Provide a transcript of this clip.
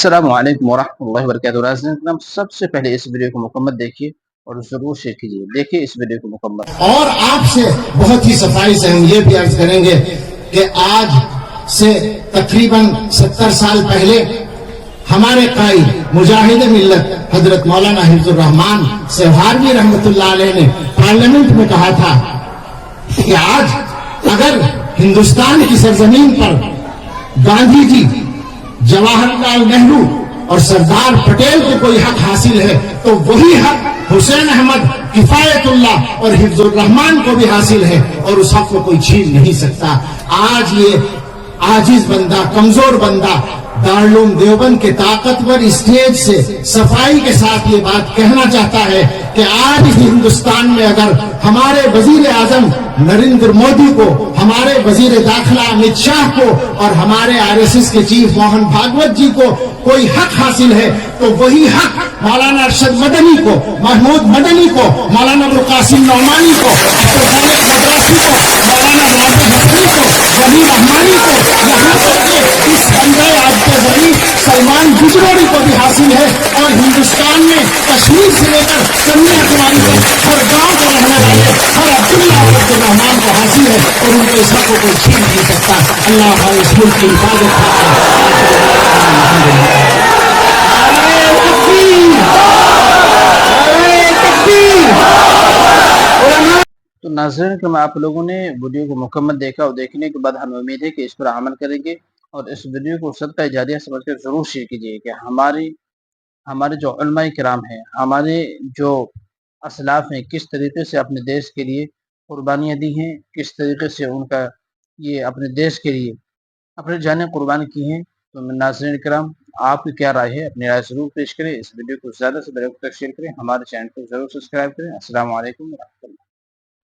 السلام علیکم ورحمۃ اللہ وبرکاتہ۔ ناظرین، سب سے پہلے اس ویڈیو کو مکمل دیکھیے اور ضرور شیئر کیجیے۔ دیکھیے اس ویڈیو کو مکمل۔ اور آپ سے بہت ہی صفائی سے ہم یہ بھی عرض کریں گے کہ آج سے تقریباً 70 سال پہلے ہمارے قائد مجاہد ملت حضرت مولانا حفظ الرحمان سہاروی رحمۃ اللہ علیہ نے پارلیمنٹ میں کہا تھا کہ آج اگر ہندوستان کی سرزمین پر گاندھی جی، جواہر لال نہرو اور سردار پٹیل کو کوئی حق حاصل ہے تو وہی حق حسین احمد، کفایت اللہ اور حفظ الرحمان کو بھی حاصل ہے، اور اس حق کو کوئی چھین نہیں سکتا۔ آج یہ عاجز بندہ، کمزور بندہ دارالعلوم دیوبند کے طاقتور اسٹیج سے صفائی کے ساتھ یہ بات کہنا چاہتا ہے کہ آج ہندوستان میں اگر ہمارے وزیر اعظم نریندر مودی کو، ہمارے وزیر داخلہ امت شاہ کو اور ہمارے RSS کے چیف موہن بھاگوت جی کو کوئی حق حاصل ہے تو وہی حق مولانا ارشد مدنی کو، محمود مدنی کو، مولانا ابوالقاسم نعمانی کو، عبدالخالق مدرسی کو، مولانا واضح حسنی کو، وحید رحمانی کو، یہاں تک کہ اس بندے عبد الغنی سلمان گجروری کو بھی حاصل ہے، اور ہندوستان میں کشمیر سے لے کر کنیا کماری تک ہر گاؤں کے رہنے والے ہر عبداللہ اور عبد الرحمان کو حاصل ہے، اور ان کے اس حق کو کوئی چھین نہیں سکتا۔ اللہ ہمارے اس ملک کی حفاظت تو ناظرین، کہ آپ لوگوں نے ویڈیو کو مکمل دیکھا اور دیکھنے کے بعد ہمیں امید ہے کہ اس پر عمل کریں گے، اور اس ویڈیو کو صدقہ جاریہ سمجھ کر ضرور شیئر کیجیے کہ ہمارے جو علماء کرام ہیں، ہمارے جو اسلاف ہیں، کس طریقے سے اپنے دیش کے لیے قربانیاں دی ہیں، کس طریقے سے ان کا یہ اپنے دیش کے لیے اپنے جانیں قربان کی ہیں۔ تو ناظرین کرام، آپ کی کیا رائے ہے؟ اپنی رائے ضرور پیش کریں۔ اس ویڈیو کو زیادہ سے زیادہ تک شیئر کریں، ہمارے چینل کو ضرور سبسکرائب کریں۔ السلام علیکم۔